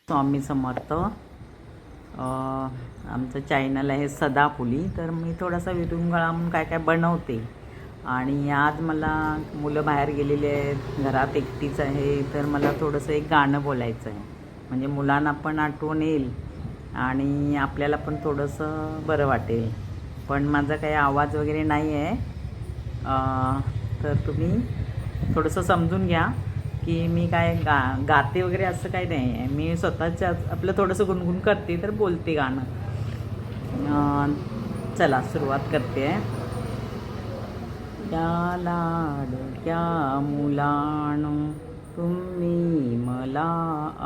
स्वामी समर्थ. आमचं चॅनल आहे सदाफुली. तर मी थोडासा विरंगुळा म्हणून काय काय बनवते. आणि आज मला मुलं बाहेर गेलेली आहेत, घरात एकटीच आहे, तर मला थोडंसं एक गाणं बोलायचं आहे. म्हणजे मुलांना पण आठवण येईल आणि आपल्याला पण थोडंसं बरं वाटेल. पण माझा काही आवाज वगैरे नाही आहे, तर तुम्ही थोडंसं समजून घ्या की मी काय गाते वगैरे असं काही नाही आहे. मी स्वतःच्या आपलं थोडंसं गुणगुण करते, तर बोलते गाणं. चला सुरुवात करते. या लाडक्या मुलानो तुम्ही मला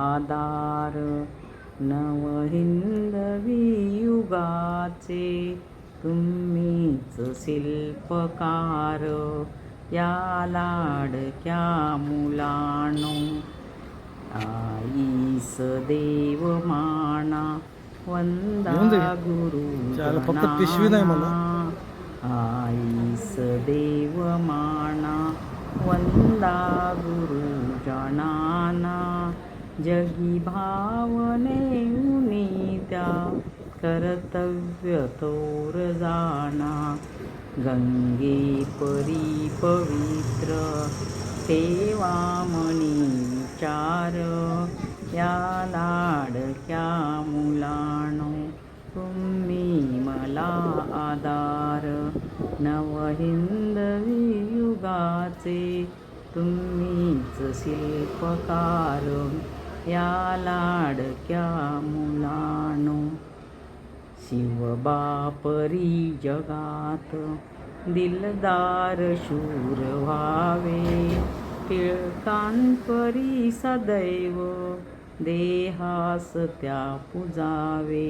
आधार, नवहिंदवी युगाचे तुम्हीच शिल्पकार. या लाडक्या मुलानो आईस देव माना, वंदा गुरु आईस देव माना, वंदा गुरु जनाना. जगी भावने उनित्या कर्तव्य थोर जाना. गंगे परी पवित्र ठेवा मनी विचार. या लाडक्या मुलानो तुम्ही मला आधार, नवहिंदवी युगाचे तुम्हीच शिल्पकार. या लाडक्या मुलानो शिवबापरी जगात दिलदार शूर व्हावे. टिळकांपरी सदैव देहास त्या पुजावे.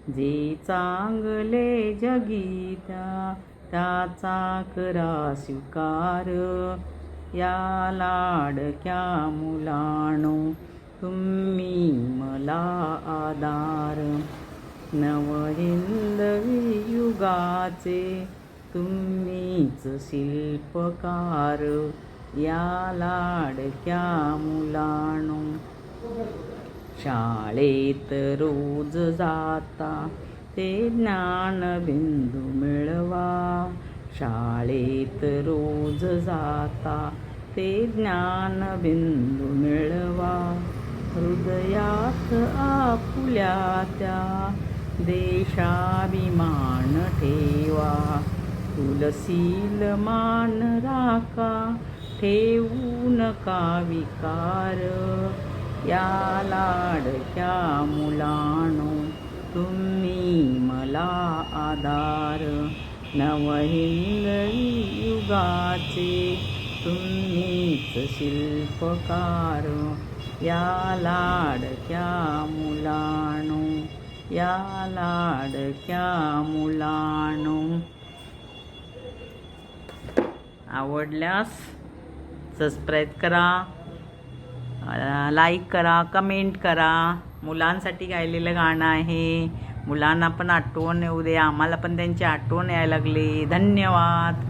जे चांगले जगी त्याचा करा स्वीकार. या लाडक्या मुलानो तुम्ही मला आधार, नवहिंदवी युगाचे तुम्हीच शिल्पकार. या लाडक्या मुलानो शाळेत रोज जाता ते ज्ञानबिंदू मिळवा. शाळेत रोज जाता ते ज्ञानबिंदू मिळवा. हृदयात आपुल्या त्या देशाभिमान ठेवा. तुलसील मान राखा, ठेवू नका विकार. या लाडक्या मुलानो तुम्ही मला आधार, नवहिंदवी युगाचे तुम्हीच शिल्पकार. या लाडक्या मुलानो, या लाडक्या मुलानो. आवडल्यास सबस्क्राईब करा, लाईक करा, कमेंट करा. मुलांसाठी गायलेलं गाणं आहे. मुलांना पण आठवण येऊ दे, आम्हाला पण त्यांची आठवण यायला लागली. धन्यवाद.